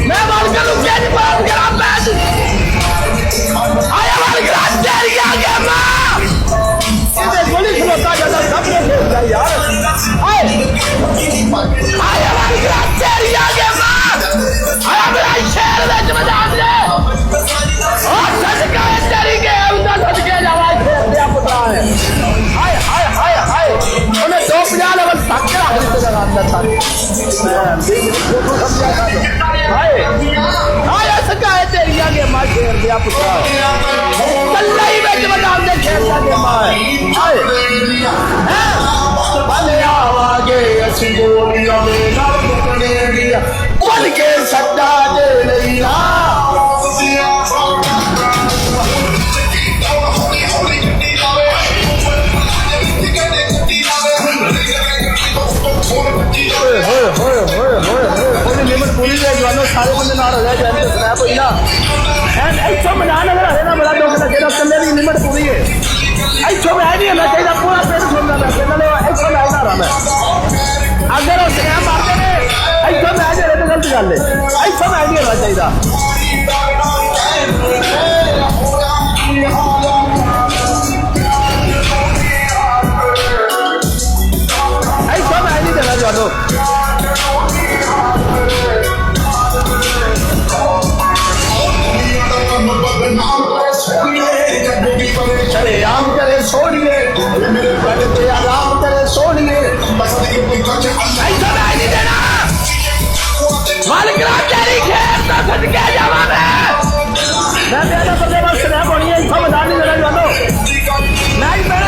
मैं मार कर आया मार कर तेरी आगे मां गोली खलोता जाता सबने खेलता यार आया मार कर तेरी आगे मां आया मेरा शेर विच मैदान दे और सदका तेरी के उदा सदके जावा खेलदे पुत्रा है हाय हाय हाय हाय उन्हें 250 लेवल तक रख दिते जरा अंदर तक फोटो समझा हाय हाय सदका तेरी आगे मां शेर दे पुत्रा कल्ला ही विच मैदान दे खेलदा दे मां हाय बने आवागे अच्छी गोलियां में नाल मुकने दिया बन के सट्टा दे लईया पूरी जवानों सारे बंदे नाल हो गए जैसे स्नैप हुई ना एंड इथों मैदान अगर हरे ना बड़ा दुख लगे कल्ले की लिमिट पूरी है इथों मैं नहीं होना चाहिए पूरा पेट छोड़ना मैं इथों मैं ना रहा मैं अगर वो स्नैप मारते ने इथों मैं जेरे तो गलत गल है इथों मैं नहीं होना चाहिए इथों मैं नहीं देना जवानों चले आम करे सोनिए आराम करे सोनिए ऐसा नहीं देना मालिक तेरी खेत का सदके जावा मैं तेरा बंदे बस स्नैप होनी है इतना मैदान नहीं देना जानो मैं